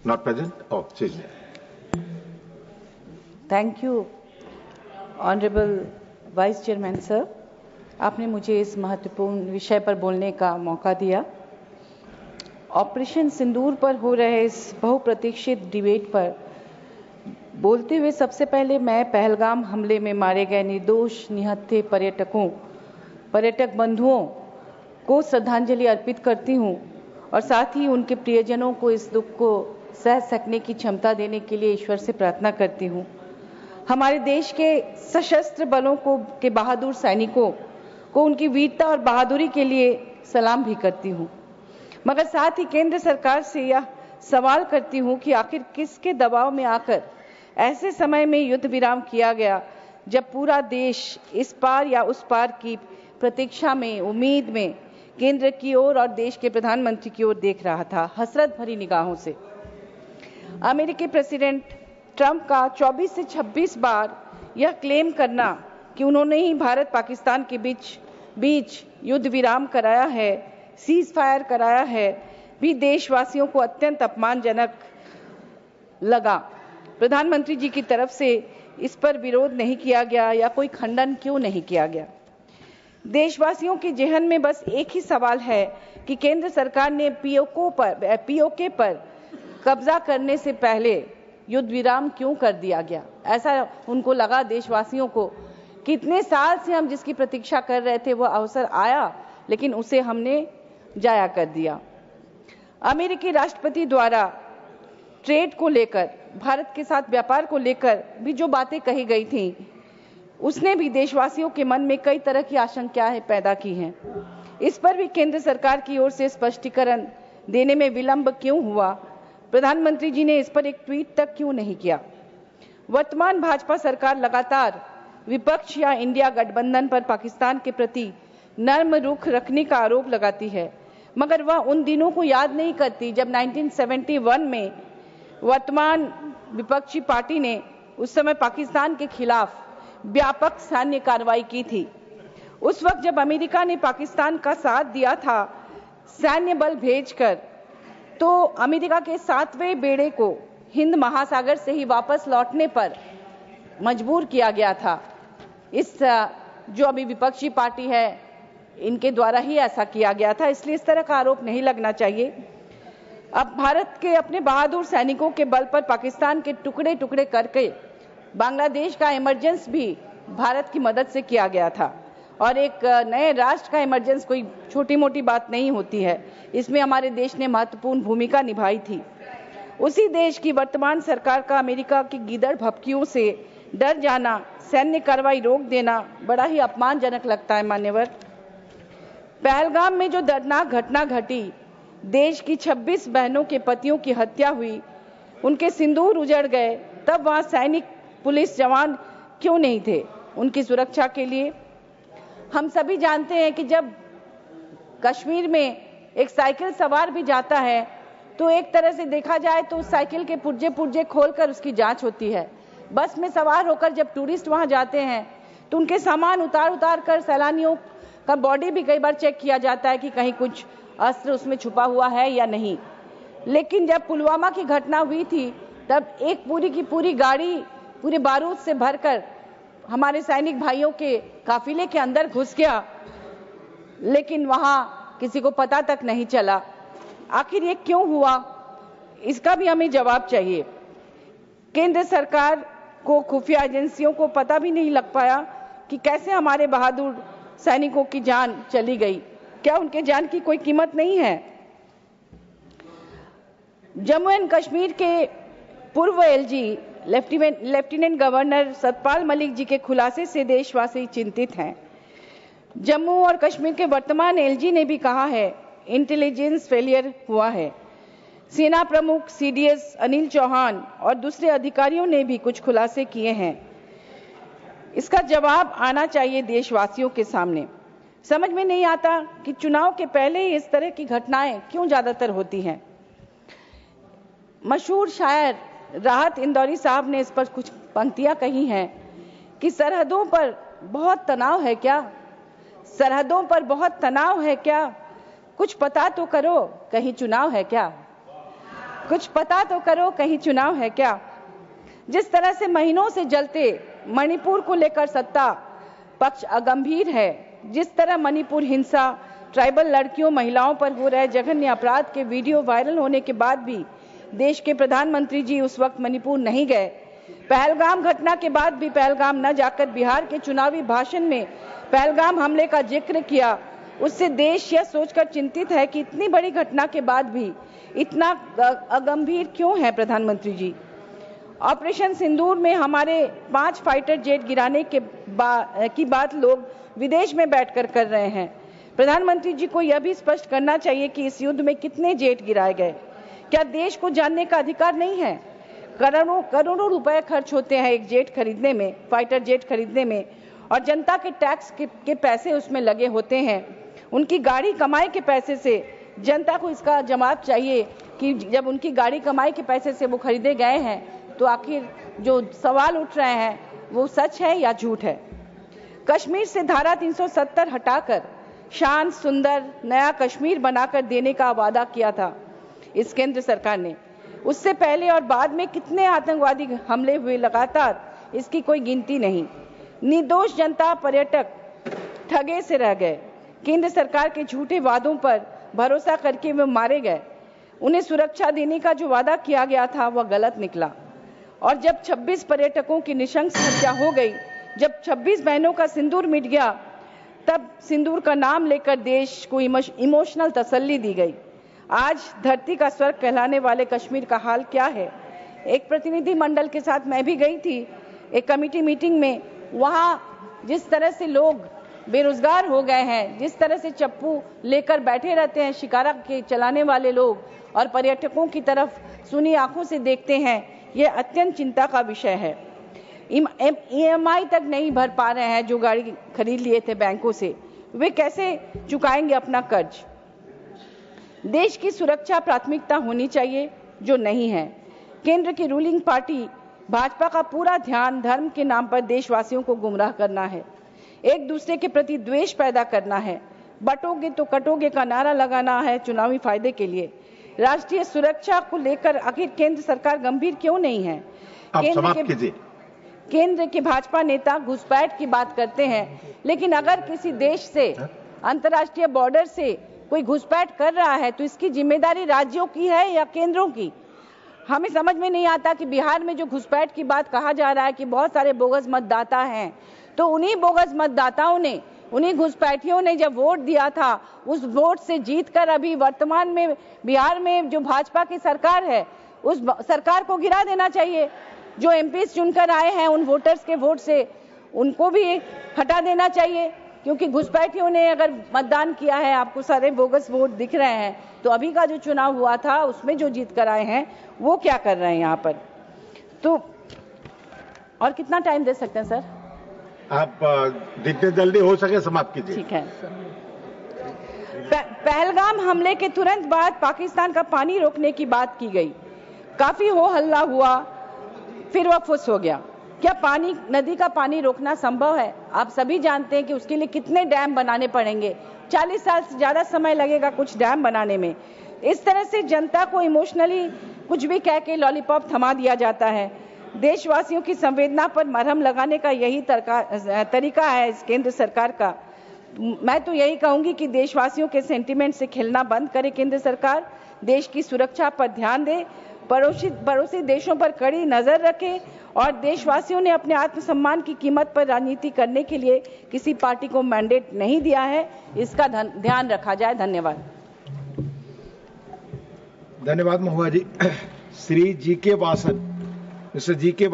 Not present? Oh, she's there. Thank you honourable vice chairman sir, आपने मुझे इस महत्वपूर्ण विषय पर बोलने का मौका दिया। ऑपरेशन सिंदूर पर हो रहे इस बहुप्रतीक्षित डिबेट पर बोलते हुए सबसे पहले मैं पहलगाम हमले में मारे गए निर्दोष निहत्थे पर्यटक बंधुओं को श्रद्धांजलि अर्पित करती हूं और साथ ही उनके प्रियजनों को इस दुख को सह सकने की क्षमता देने के लिए ईश्वर से प्रार्थना करती हूं। हमारे देश के सशस्त्र बलों के बहादुर सैनिकों को उनकी वीरता और बहादुरी के लिए सलाम भी करती हूं, मगर साथ ही केंद्र सरकार से यह सवाल करती हूं कि आखिर किसके दबाव में आकर ऐसे समय में युद्ध विराम किया गया जब पूरा देश इस पार या उस पार की प्रतीक्षा में, उम्मीद में केंद्र की ओर और देश के प्रधानमंत्री की ओर देख रहा था हसरत भरी निगाहों से। अमेरिकी प्रेसिडेंट ट्रंप का 24 से 26 बार यह क्लेम करना कि उन्होंने ही भारत पाकिस्तान के बीच युद्ध विराम कराया है, सीज फायर कराया है, भी देशवासियों को अत्यंत अपमानजनक लगा। प्रधानमंत्री जी की तरफ से इस पर विरोध नहीं किया गया या कोई खंडन क्यों नहीं किया गया? देशवासियों के जेहन में बस एक ही सवाल है कि केंद्र सरकार ने पीओके पर कब्जा करने से पहले युद्ध विराम क्यों कर दिया गया? ऐसा उनको लगा देशवासियों को, कितने साल से हम जिसकी प्रतीक्षा कर रहे थे वो अवसर आया, लेकिन उसे हमने जाया कर दिया। अमेरिकी राष्ट्रपति द्वारा ट्रेड को लेकर, भारत के साथ व्यापार को लेकर भी जो बातें कही गई थी, उसने भी देशवासियों के मन में कई तरह की आशंकाएं पैदा की हैं। इस पर भी केंद्र सरकार की ओर से स्पष्टीकरण देने में विलंब क्यों हुआ? प्रधानमंत्री जी ने इस पर एक ट्वीट तक क्यों नहीं किया? वर्तमान भाजपा सरकार लगातार विपक्ष या इंडिया गठबंधन पर पाकिस्तान के प्रति नर्म रुख रखने का आरोप लगाती है, मगर वह उन दिनों को याद नहीं करती जब 1971 में वर्तमान विपक्षी पार्टी ने उस समय पाकिस्तान के खिलाफ व्यापक सैन्य कार्रवाई की थी। उस वक्त जब अमेरिका ने पाकिस्तान का साथ दिया था सैन्य बल भेजकर, तो अमेरिका के 7वें बेड़े को हिंद महासागर से ही वापस लौटने पर मजबूर किया गया था। इस जो अभी विपक्षी पार्टी है, इनके द्वारा ही ऐसा किया गया था, इसलिए इस तरह का आरोप नहीं लगना चाहिए। अब भारत के अपने बहादुर सैनिकों के बल पर पाकिस्तान के टुकड़े टुकड़े करके बांग्लादेश का इमरजेंस भी भारत की मदद से किया गया था, और एक नए राष्ट्र का इमरजेंस कोई छोटी मोटी बात नहीं होती है। इसमें हमारे देश ने महत्वपूर्ण भूमिका निभाई थी। उसी देश की वर्तमान सरकार का अमेरिका की गीदड़ भपकियों से डर जाना, सैन्य कार्रवाई रोक देना बड़ा ही अपमानजनक लगता है। मान्यवर, पहलगाम में जो दर्दनाक घटना घटी, देश की 26 बहनों के पतियों की हत्या हुई, उनके सिंदूर उजड़ गए, तब वहां सैनिक पुलिस जवान क्यों नहीं थे उनकी सुरक्षा के लिए? हम सभी जानते हैं कि जब कश्मीर में एक साइकिल सवार भी जाता है तो एक तरह से देखा जाए तो उस साइकिल के पुर्जे खोलकर उसकी जांच होती है। बस में सवार होकर जब टूरिस्ट वहां जाते हैं तो उनके सामान उतार कर सैलानियों का बॉडी भी कई बार चेक किया जाता है कि कहीं कुछ अस्त्र उसमें छुपा हुआ है या नहीं। लेकिन जब पुलवामा की घटना हुई थी तब एक पूरी की पूरी गाड़ी पूरे बारूद से भरकर हमारे सैनिक भाइयों के काफिले के अंदर घुस गया, लेकिन वहां किसी को पता तक नहीं चला। आखिर ये क्यों हुआ, इसका भी हमें जवाब चाहिए। केंद्र सरकार को, खुफिया एजेंसियों को पता भी नहीं लग पाया कि कैसे हमारे बहादुर सैनिकों की जान चली गई। क्या उनके जान की कोई कीमत नहीं है? जम्मू एंड कश्मीर के पूर्व LG lieutenant governor Satpal Malik ji के खुलासे से देशवासी चिंतित हैं। जम्मू और कश्मीर के वर्तमान एलजी ने भी कहा है इंटेलिजेंस फेलियर हुआ है। सेना प्रमुख सीडीएस अनिल चौहान और दूसरे अधिकारियों ने भी कुछ खुलासे किए हैं। इसका जवाब आना चाहिए देशवासियों के सामने। समझ में नहीं आता कि चुनाव के पहले ही इस तरह की घटनाएं क्यों ज्यादातर होती हैं। मशहूर शायर राहत इंदौरी साहब ने इस पर कुछ पंक्तियां कही हैं कि सरहदों पर बहुत तनाव है क्या, सरहदों पर बहुत तनाव है क्या, कुछ पता तो करो, कहीं चुनाव है क्या। कुछ पता तो करो, कहीं चुनाव है क्या? जिस तरह से महीनों से जलते मणिपुर को लेकर सत्ता पक्ष अगंभीर है, जिस तरह मणिपुर हिंसा, ट्राइबल लड़कियों महिलाओं पर हो रहे जघन्य अपराध के वीडियो वायरल होने के बाद भी देश के प्रधानमंत्री जी उस वक्त मणिपुर नहीं गए। पहलगाम घटना के बाद भी पहलगाम न जाकर बिहार के चुनावी भाषण में पहलगाम हमले का जिक्र किया। उससे देश यह सोचकर चिंतित है कि इतनी बड़ी घटना के बाद भी इतना अगंभीर क्यों है प्रधानमंत्री जी? ऑपरेशन सिंदूर में हमारे 5 फाइटर जेट गिराने की बात लोग विदेश में बैठकर कर रहे हैं। प्रधानमंत्री जी को यह भी स्पष्ट करना चाहिए कि इस युद्ध में कितने जेट गिराए गए। क्या देश को जानने का अधिकार नहीं है? करोड़ों रुपए खर्च होते हैं एक जेट खरीदने में, फाइटर जेट खरीदने में, और जनता के टैक्स के पैसे उसमें लगे होते हैं। उनकी गाड़ी कमाई के पैसे से जनता को इसका जवाब चाहिए कि जब उनकी गाड़ी कमाई के पैसे से वो खरीदे गए हैं तो आखिर जो सवाल उठ रहे हैं वो सच है या झूठ है? कश्मीर से धारा 370 हटाकर शांत सुंदर नया कश्मीर बनाकर देने का वादा किया था इस केंद्र सरकार ने। उससे पहले और बाद में कितने आतंकवादी हमले हुए लगातार, इसकी कोई गिनती नहीं। निर्दोष जनता, पर्यटक ठगे से रह गए। केंद्र सरकार के झूठे वादों पर भरोसा करके वे मारे गए। उन्हें सुरक्षा देने का जो वादा किया गया था वह गलत निकला। और जब 26 पर्यटकों की निशंस हत्या हो गई, जब 26 बहनों का सिंदूर मिट गया, तब सिंदूर का नाम लेकर देश को इमोशनल तसल्ली दी गई। आज धरती का स्वर्ग कहलाने वाले कश्मीर का हाल क्या है? एक प्रतिनिधि मंडल के साथ मैं भी गई थी एक कमेटी मीटिंग में। वहाँ जिस तरह से लोग बेरोजगार हो गए हैं, जिस तरह से चप्पू लेकर बैठे रहते हैं शिकारा के चलाने वाले लोग और पर्यटकों की तरफ सुनी आंखों से देखते हैं, यह अत्यंत चिंता का विषय है। EMI तक नहीं भर पा रहे हैं जो गाड़ी खरीद लिए थे बैंकों से, वे कैसे चुकाएंगे अपना कर्ज? देश की सुरक्षा प्राथमिकता होनी चाहिए, जो नहीं है। केंद्र की रूलिंग पार्टी भाजपा का पूरा ध्यान धर्म के नाम पर देशवासियों को गुमराह करना है, एक दूसरे के प्रति द्वेष पैदा करना है, बटोगे तो कटोगे का नारा लगाना है चुनावी फायदे के लिए। राष्ट्रीय सुरक्षा को लेकर आखिर केंद्र सरकार गंभीर क्यों नहीं है? केंद्र के भाजपा नेता घुसपैठ की बात करते हैं, लेकिन अगर किसी देश से अंतर्राष्ट्रीय बॉर्डर से कोई घुसपैठ कर रहा है तो इसकी जिम्मेदारी राज्यों की है या केंद्रों की? हमें समझ में नहीं आता कि बिहार में जो घुसपैठ की बात कहा जा रहा है कि बहुत सारे बोगस मतदाता हैं, तो उन्हीं बोगस मतदाताओं ने, उन्हीं घुसपैठियों ने जब वोट दिया था, उस वोट से जीतकर अभी वर्तमान में बिहार में जो भाजपा की सरकार है, उस सरकार को गिरा देना चाहिए। जो एमपीज चुनकर आए हैं उन वोटर्स के वोट से उनको भी हटा देना चाहिए, क्योंकि घुसपैठियों ने अगर मतदान किया है, आपको सारे बोगस वोट दिख रहे हैं, तो अभी का जो चुनाव हुआ था उसमें जो जीत कर आए हैं वो क्या कर रहे हैं यहाँ पर? तो और कितना टाइम दे सकते हैं सर? आप जितने जल्दी हो सके समाप्त कीजिए। ठीक है। पहलगाम हमले के तुरंत बाद पाकिस्तान का पानी रोकने की बात की गई, काफी हो हल्ला हुआ, फिर वह फुस हो गया। क्या नदी का पानी रोकना संभव है? आप सभी जानते हैं कि उसके लिए कितने डैम बनाने पड़ेंगे, 40 साल से ज्यादा समय लगेगा कुछ डैम बनाने में। इस तरह से जनता को इमोशनली कुछ भी कह के लॉलीपॉप थमा दिया जाता है। देशवासियों की संवेदना पर मरहम लगाने का यही तरीका है इस केंद्र सरकार का। मैं तो यही कहूंगी कि देशवासियों के सेंटीमेंट से खेलना बंद करे केंद्र सरकार, देश की सुरक्षा पर ध्यान दे, पड़ोसी देशों पर कड़ी नजर रखे और देशवासियों ने अपने आत्मसम्मान की कीमत पर राजनीति करने के लिए किसी पार्टी को मैंडेट नहीं दिया है, इसका ध्यान रखा जाए। धन्यवाद। धन्यवाद महुआ जी। श्री जी के वासन, मिस्टर जी के